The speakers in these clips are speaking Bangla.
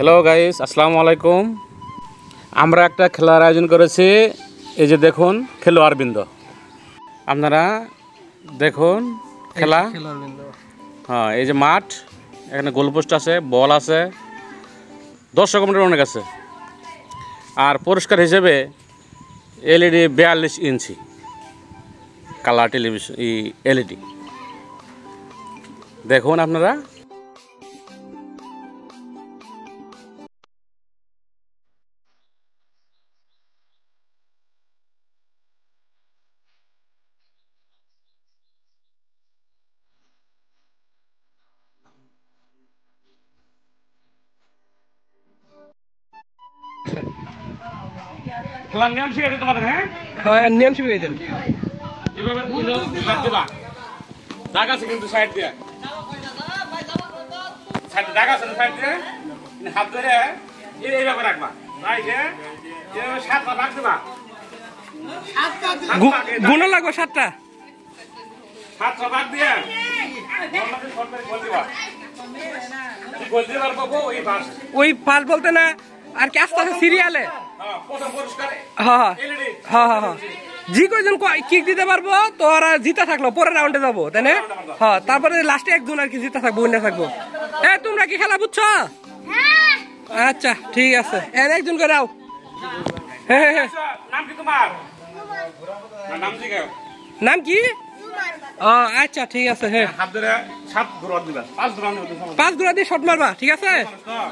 হ্যালো গাইস, আসসালামু আলাইকুম। আমরা একটা খেলার আয়োজন করেছি। এই যে দেখুন খেলোয়াড়বৃন্দ, আপনারা দেখুন খেলা। হ্যাঁ, এই যে মাঠ, এখানে গোলপোস্ট আছে, বল আছে, দর্শক কমিটির অনেক আছে। আর পুরস্কার হিসেবে এলইডি 42 ইঞ্চি কালার টেলিভিশন এলইডি দেখুন আপনারা। খেলার নিয়ম শিখে দিতে পারেন? হ্যাঁ, নিয়ম শিখে দেন। এভাবে দিবা দাগ আছে কিন্তু সাইড দিয়ে, সাইড দাগ আছে না, সাইড দিয়ে হাত ধরে এইভাবে রাখবা। রাইটে এইভাবে 7টা ভাগ দিবা। গুণ লাগবে 7টা। 7টা ভাগ দিয়ে নরমালি সরকারি গোল দিবা। গোল দিবার বাবু ওই পাস বলতে না আর কি আস্তে আস্তে সিরিয়ালে। হ্যাঁ, প্রথম পুরস্কার হ্যাঁ এলইডি। হ্যাঁ হ্যাঁ হ্যাঁ, জি কয়জন কিক দিতে পারবো তো ওরা জিতা থাকলো, পরের রাউন্ডে যাবো, তাই না? হ্যাঁ, তারপরে লাস্টে একজন আর কি জিতা থাকবো, উইনা থাকবো। তোমরা কি খেলা বুঝছো? আচ্ছা ঠিক আছে, একজন করে আও। হ্যাঁ হ্যাঁ, নাম কি তোমার? নাম কি? নাম কি? ও আচ্ছা ঠিক আছে। হ্যাঁ, হাত ধরে 7 ঘোরা দিবা, 5 ঘোরা দিবা, 5 ঘোরা দিয়ে শট মারবা, ঠিক আছে? হ্যাঁ,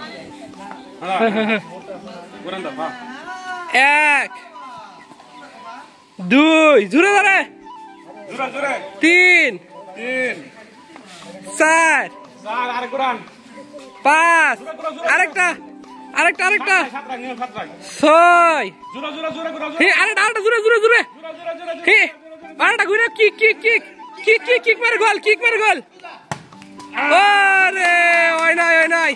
1 2 জোরে ধরে, 3 4 5 আরেকটা 6 আরেকটা জোরে আরেকটা ঘুরে কিক মারে গোল। আরে ওই নাই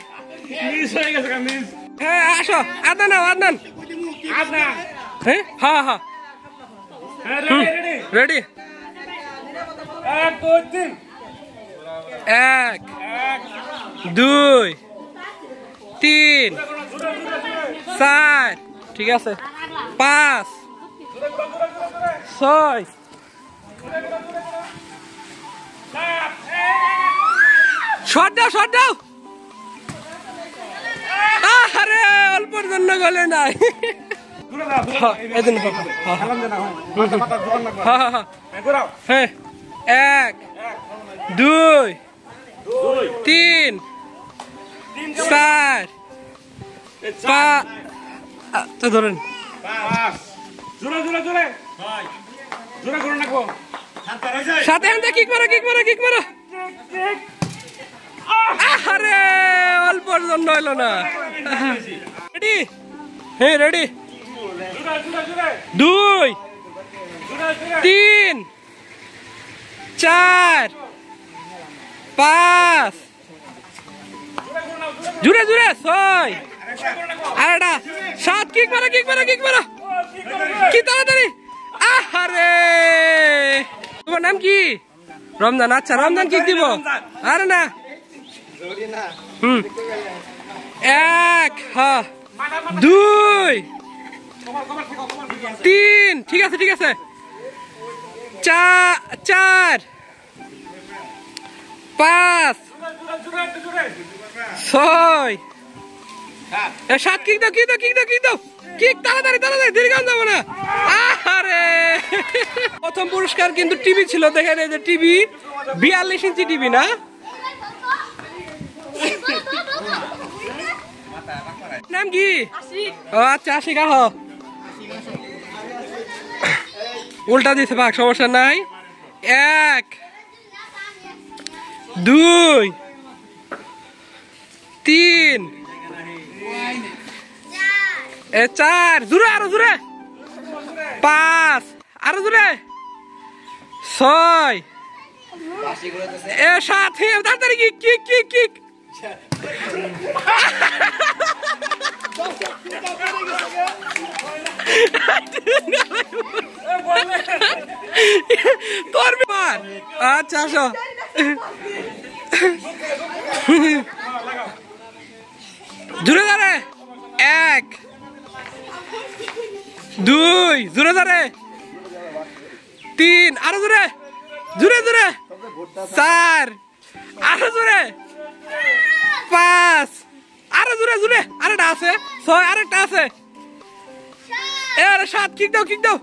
মিস হয়ে গেছে, মিস। হ্যাঁ, আসো আদনান। হ্যাঁ হ্যাঁ হ্যাঁ, রেডি। 1 2 3 1 2 3 4 ঠিক আছে, 5 6 শট দাও। আরে অল্পর জন্য গলে নাই। হ্যাঁ, 1 2 3 4 5 তো ধরেন। সাথে হাতে কিক মারো। আরে অল্পর জন্য হলো না। রেডি? হ্যাঁ রেডি। 2 3 4 5 জুড়ে 6 আরেকটা 7 কিক মারো কি তাড়াতাড়ি। আরে তোমার নাম কি? রমজান। আচ্ছা, রমজান কিক দিব। আরে না, 1 হ্যাঁ 2 3 ঠিক আছে 4 5 6 7 কিক দাও তাড়াতাড়ি দেরি কাজ যাবো না। আরে প্রথম পুরস্কার কিন্তু টিভি ছিল, দেখেন এই যে টিভি, 42 ইঞ্চি টিভি না? নাম কি? ও আচ্ছা, আশিক। আহ, উল্টা দিছে ভাগ, সমস্যা নাই। 1 2 3 4 আরো জোরে 5 আরো জোরে 6 7 তাড়াতাড়ি কিক তোর মার। আচ্ছা আসো, জোরে ধরে 1 2 জোরে ধরে 3 আরো জোরে জোরে জোরে 4 আরো জোরে 5 আরো জোরে জোরে আরেকটা আছে 6 আরেকটা আছে এ আরে 7 কিক দাও